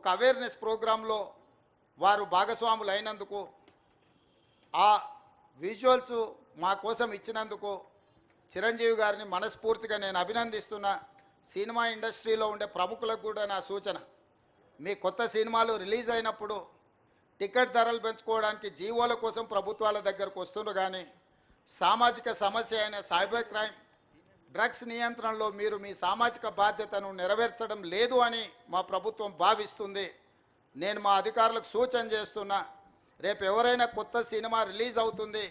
ఒక అవేర్నెస్ ప్రోగ్రాంలో వారు భాగస్వాములు అయినందుకు, ఆ విజువల్స్ మా కోసం ఇచ్చినందుకు చిరంజీవి గారిని మనస్ఫూర్తిగా నేను అభినందిస్తున్నా. సినిమా ఇండస్ట్రీలో ఉండే ప్రముఖులకు కూడా నా సూచన, మీ కొత్త సినిమాలు రిలీజ్ అయినప్పుడు టికెట్ ధరలు పెంచుకోవడానికి జీవోల కోసం ప్రభుత్వాల దగ్గరకు వస్తున్నారు, కానీ సామాజిక సమస్య అయిన సైబర్ క్రైమ్, డ్రగ్స్ నియంత్రణలో మీరు మీ సామాజిక బాధ్యతను నెరవేర్చడం లేదు అని మా ప్రభుత్వం భావిస్తుంది. నేను మా అధికారులకు సూచన చేస్తున్నా, రేపు ఎవరైనా కొత్త సినిమా రిలీజ్ అవుతుంది,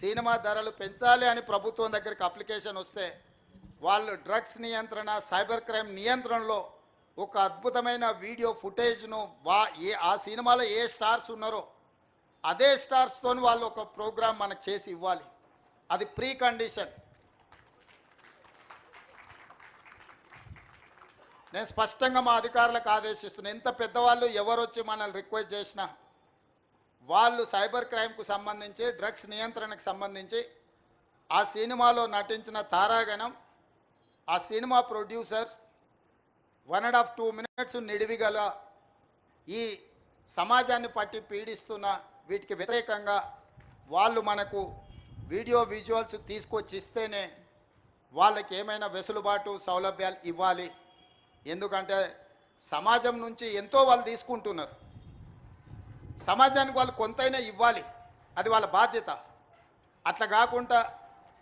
సినిమా ధరలు పెంచాలి అని ప్రభుత్వం దగ్గరికి అప్లికేషన్ వస్తే వాళ్ళు డ్రగ్స్ నియంత్రణ, సైబర్ క్రైమ్ నియంత్రణలో ఒక అద్భుతమైన వీడియో ఫుటేజ్ను ఆ సినిమాలో ఏ స్టార్స్ ఉన్నారో అదే స్టార్స్తో వాళ్ళు ఒక ప్రోగ్రాం మనకు చేసి ఇవ్వాలి. అది ప్రీ కండిషన్. నేను స్పష్టంగా మా అధికారులకు ఆదేశిస్తున్నాను, ఎంత పెద్దవాళ్ళు ఎవరు వచ్చి మనల్ని రిక్వెస్ట్ చేసినా వాళ్ళు సైబర్ క్రైమ్కు సంబంధించి, డ్రగ్స్ నియంత్రణకు సంబంధించి ఆ సినిమాలో నటించిన తారాగణం, ఆ సినిమా ప్రొడ్యూసర్స్ 1.5-2 minutes నిడివిగల ఈ సమాజాన్ని పట్టి పీడిస్తున్న వీటికి వ్యతిరేకంగా వాళ్ళు మనకు వీడియో విజువల్స్ తీసుకొచ్చి ఇస్తేనే వాళ్ళకి ఏమైనా వెసులుబాటు సౌలభ్యాలు ఇవ్వాలి. ఎందుకంటే సమాజం నుంచి ఎంతో వాళ్ళు తీసుకుంటున్నారు, సమాజానికి వాళ్ళు కొంతైనా ఇవ్వాలి, అది వాళ్ళ బాధ్యత. అట్లా కాకుండా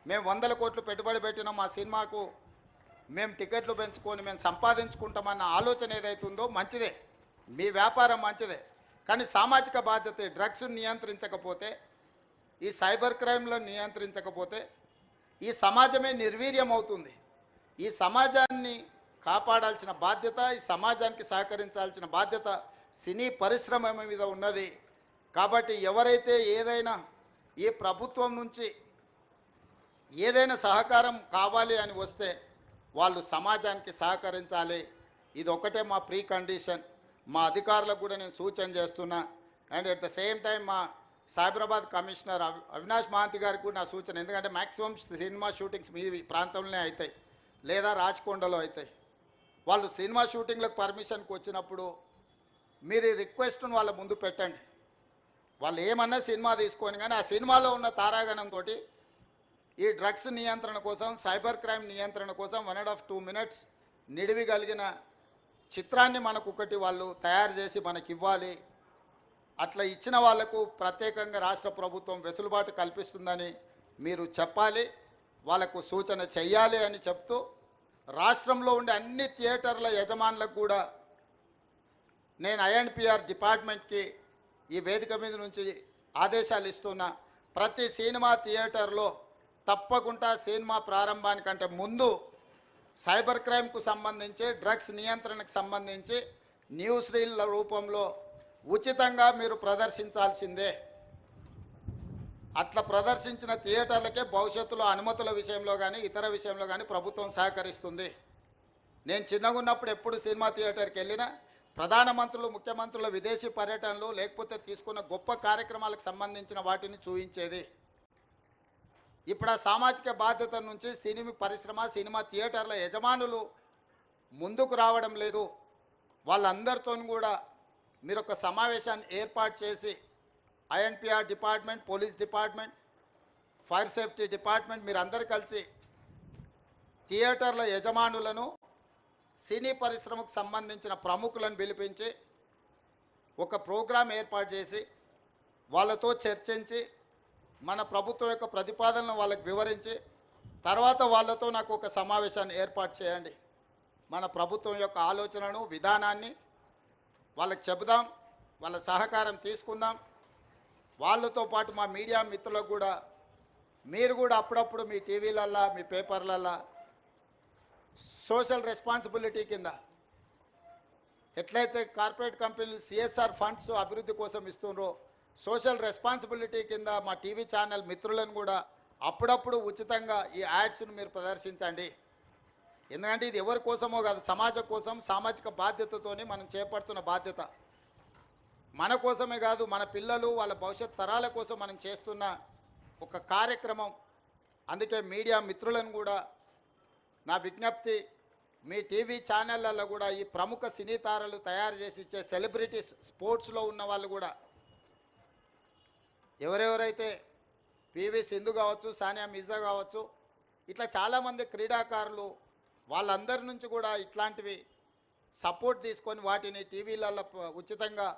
మేము 100 కోట్లు పెట్టుబడి పెట్టిన మా సినిమాకు మేము టికెట్లు పెంచుకొని మేము సంపాదించుకుంటామన్న ఆలోచన ఏదైతుందో మంచిదే, మీ వ్యాపారం మంచిదే, కానీ సామాజిక బాధ్యత, డ్రగ్స్ నియంత్రించకపోతే, ఈ సైబర్ క్రైమ్లో నియంత్రించకపోతే ఈ సమాజమే నిర్వీర్యం అవుతుంది. ఈ సమాజాన్ని కాపాడాల్సిన బాధ్యత, ఈ సమాజానికి సహకరించాల్సిన బాధ్యత సినీ పరిశ్రమ మీద ఉన్నది. కాబట్టి ఎవరైతే ఏదైనా ఈ ప్రభుత్వం నుంచి ఏదైనా సహకారం కావాలి అని వస్తే వాళ్ళు సమాజానికి సహకరించాలి. ఇది ఒకటే మా ప్రీ కండిషన్. మా అధికారులకు కూడా నేను సూచన చేస్తున్నా. And at the same time మా సైబరాబాద్ కమిషనర్ అవినాష్ మహాంతి గారికి కూడా నా సూచన, ఎందుకంటే మ్యాక్సిమం సినిమా షూటింగ్స్ మీ ప్రాంతంలోనే అవుతాయి లేదా రాచకొండలో అవుతాయి. వాళ్ళు సినిమా షూటింగ్లకు పర్మిషన్కి వచ్చినప్పుడు మీరు ఈ రిక్వెస్ట్ను వాళ్ళ ముందు పెట్టండి. వాళ్ళు ఏమన్నా సినిమా తీసుకొని, కానీ ఆ సినిమాలో ఉన్న తారాగణంతో ఈ డ్రగ్స్ నియంత్రణ కోసం, సైబర్ క్రైమ్ నియంత్రణ కోసం 1.5-2 minutes నిడివి కలిగిన చిత్రాన్ని మనకు ఒకటి వాళ్ళు తయారు చేసి మనకి ఇవ్వాలి. అట్లా ఇచ్చిన వాళ్లకు ప్రత్యేకంగా రాష్ట్ర ప్రభుత్వం వెసులుబాటు కల్పిస్తుందని మీరు చెప్పాలి, వాళ్ళకు సూచన చెయ్యాలి అని చెప్తూ, రాష్ట్రంలో ఉండే అన్ని థియేటర్ల యజమానులకు కూడా నేను INPR డిపార్ట్మెంట్కి ఈ వేదిక మీద నుంచి ఆదేశాలు ఇస్తున్నా. ప్రతి సినిమా థియేటర్లో తప్పకుండా సినిమా ప్రారంభానికంటే ముందు సైబర్ క్రైమ్కు సంబంధించి, డ్రగ్స్ నియంత్రణకు సంబంధించి న్యూస్ రీల్ల రూపంలో ఉచితంగా మీరు ప్రదర్శించాల్సిందే. అట్లా ప్రదర్శించిన థియేటర్లకే భవిష్యత్తులో అనుమతుల విషయంలో కానీ ఇతర విషయంలో కానీ ప్రభుత్వం సహకరిస్తుంది. నేను చిన్నగా ఉన్నప్పుడు ఎప్పుడు సినిమా థియేటర్కి వెళ్ళినా ప్రధానమంత్రులు, ముఖ్యమంత్రుల విదేశీ పర్యటనలు లేకపోతే తీసుకున్న గొప్ప కార్యక్రమాలకు సంబంధించిన వాటిని చూపించేది. ఇప్పుడు ఆ సామాజిక బాధ్యత నుంచి సినిమా పరిశ్రమ, సినిమా థియేటర్ల యజమానులు ముందుకు రావడం లేదు. వాళ్ళందరితో కూడా మీరు ఒక సమావేశాన్ని ఏర్పాటు చేసి INPR department, police department, fire safety department మీరు అందరు కలిసి థియేటర్ల యజమానులను, సినీ పరిశ్రమకు సంబంధించిన ప్రముఖులను పిలిపించి ఒక ప్రోగ్రాం ఏర్పాటు చేసి వాళ్ళతో చర్చించి మన ప్రభుత్వం యొక్క ప్రతిపాదనను వాళ్ళకి వివరించి తర్వాత వాళ్ళతో నాకు ఒక సమావేశాన్ని ఏర్పాటు చేయండి. మన ప్రభుత్వం యొక్క ఆలోచనను, విధానాన్ని వాళ్ళకి చెబుదాం, వాళ్ళ సహకారం తీసుకుందాం. వాళ్ళతో పాటు మా మీడియా మిత్రులకు కూడా మీరు కూడా అప్పుడప్పుడు మీ టీవీలల్లా, మీ పేపర్లల్లా సోషల్ రెస్పాన్సిబిలిటీ కింద ఎట్లయితే కార్పొరేట్ కంపెనీలు CSR ఫండ్స్ అభివృద్ధి కోసం ఇస్తున్నారో, సోషల్ రెస్పాన్సిబిలిటీ కింద మా టీవీ ఛానల్ మిత్రులను కూడా అప్పుడప్పుడు ఉచితంగా ఈ యాడ్స్ను మీరు ప్రదర్శించండి. ఎందుకంటే ఇది ఎవరి కోసమో కాదు, సమాజం కోసం, సామాజిక బాధ్యతతోనే మనం చేపడుతున్న బాధ్యత. మన కోసమే కాదు, మన పిల్లలు, వాళ్ళ భవిష్యత్ తరాల కోసం మనం చేస్తున్న ఒక కార్యక్రమం. అందుకే మీడియా మిత్రులను కూడా నా విజ్ఞప్తి, మీ టీవీ ఛానళ్ళల్లో కూడా ఈ ప్రముఖ సినీ తారలు తయారు చేసి ఇచ్చే సెలబ్రిటీస్ స్పోర్ట్స్లో ఉన్న వాళ్ళు కూడా ఎవరెవరైతే పివి సింధు కావచ్చు, సానియా మిర్జా కావచ్చు, ఇట్లా చాలామంది క్రీడాకారులు వాళ్ళందరి నుంచి కూడా ఇట్లాంటివి సపోర్ట్ తీసుకొని వాటిని టీవీలలో ఉచితంగా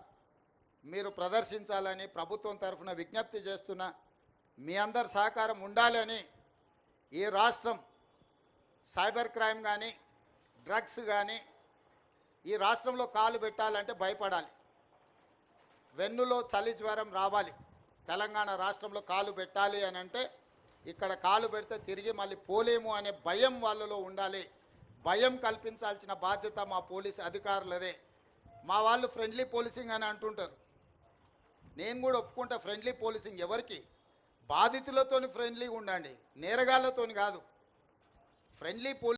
మీరు ప్రదర్శించాలని ప్రభుత్వం తరఫున విజ్ఞప్తి చేస్తున్నా. మీ అందరి సహకారం ఉండాలని. ఈ రాష్ట్రం సైబర్ క్రైమ్ కానీ డ్రగ్స్ కానీ ఈ రాష్ట్రంలో కాలు పెట్టాలంటే భయపడాలి. వెన్నులో చలి జ్వరం రావాలి. తెలంగాణ రాష్ట్రంలో కాలు పెట్టాలి అని అంటే ఇక్కడ కాలు పెడితే తిరిగి మళ్ళీ పోలేము అనే భయం వాళ్ళలో ఉండాలి. భయం కల్పించాల్సిన బాధ్యత మా పోలీస్ అధికారులదే. మా వాళ్ళు ఫ్రెండ్లీ పోలీసింగ్ అని అంటుంటారు. నేను కూడా ఒప్పుకుంటా ఫ్రెండ్లీ పోలీసింగ్. ఎవరికి? బాధితులతోని ఫ్రెండ్లీగా ఉండండి, నేరగాళ్ళతోని కాదు. Friendly policing